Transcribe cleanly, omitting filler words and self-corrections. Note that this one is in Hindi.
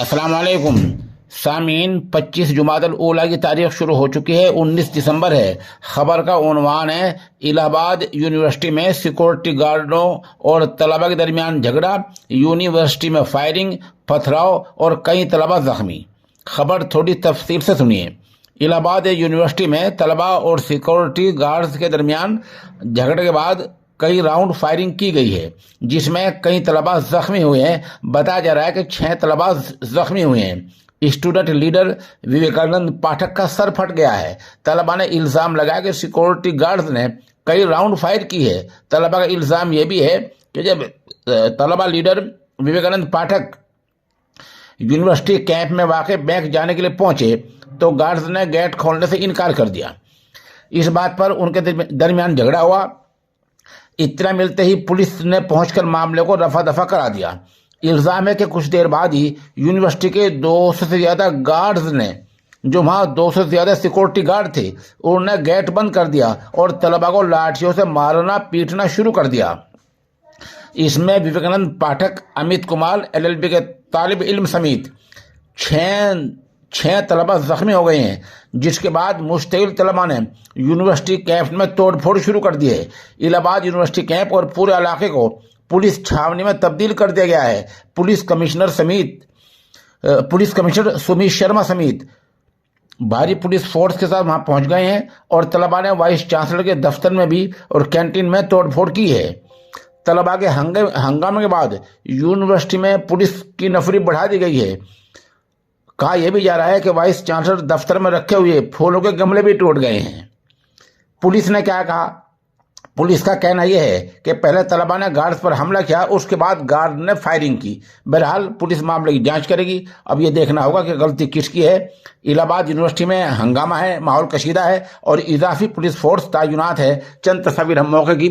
अस्सलाम वालेकुम सामीन। 25 जुमादल ऊला की तारीख शुरू हो चुकी है। 19 दिसंबर है। खबर का उन्वान है इलाहाबाद यूनिवर्सिटी में सिक्योरिटी गार्डों और तलबा के दरमियान झगड़ा, यूनिवर्सिटी में फायरिंग, पथराव और कई तलबा जख्मी। खबर थोड़ी तफसील से सुनिए। इलाहाबाद यूनिवर्सिटी में तलबा और सिक्योरिटी गार्ड्स के दरमियान झगड़े के बाद कई राउंड फायरिंग की गई है, जिसमें कई तलबा जख्मी हुए हैं। बताया जा रहा है कि 6 तलबा जख्मी हुए हैं। स्टूडेंट लीडर विवेकानंद पाठक का सर फट गया है। तलबा ने इल्ज़ाम लगाया कि सिक्योरिटी गार्ड्स ने कई राउंड फायर की है। तलबा का इल्ज़ाम यह भी है कि जब तलबा लीडर विवेकानंद पाठक यूनिवर्सिटी कैंप में वाक़ बैंक जाने के लिए पहुंचे तो गार्ड्स ने गेट खोलने से इनकार कर दिया। इस बात पर उनके दरमियान झगड़ा हुआ। इतना मिलते ही पुलिस ने पहुंचकर मामले को रफा दफा करा दिया। इल्ज़ाम है कि कुछ देर बाद ही यूनिवर्सिटी के 200 से ज़्यादा गार्ड्स ने, जो वहाँ 200 से ज़्यादा सिक्योरिटी गार्ड थे, उन्होंने गेट बंद कर दिया और तलबा को लाठियों से मारना पीटना शुरू कर दिया। इसमें विवेकानंद पाठक, अमित कुमार LLB के तालिब इल्म समेत छह तलबा जख्मी हो गए हैं, जिसके बाद मुश्तइल तलबा ने यूनिवर्सिटी कैंप में तोड़फोड़ शुरू कर दी है। इलाहाबाद यूनिवर्सिटी कैंप और पूरे इलाके को पुलिस छावनी में तब्दील कर दिया गया है। पुलिस कमिश्नर सुमित शर्मा समेत भारी पुलिस फोर्स के साथ वहां पहुंच गए हैं और तलबा ने वाइस चांसलर के दफ्तर में भी और कैंटीन में तोड़फोड़ की है। तलबा के हंगामे के बाद यूनिवर्सिटी में पुलिस की नफरी बढ़ा दी गई है। कहा यह भी जा रहा है कि वाइस चांसलर दफ्तर में रखे हुए फूलों के गमले भी टूट गए हैं। पुलिस ने क्या कहा? पुलिस का कहना यह है कि पहले तलबा ने गार्ड्स पर हमला किया, उसके बाद गार्ड ने फायरिंग की। बहरहाल पुलिस मामले की जांच करेगी। अब यह देखना होगा कि गलती किसकी है। इलाहाबाद यूनिवर्सिटी में हंगामा है, माहौल कशीदा है और इजाफी पुलिस फोर्स तैनात है। चंद तस्वीर हम मौके की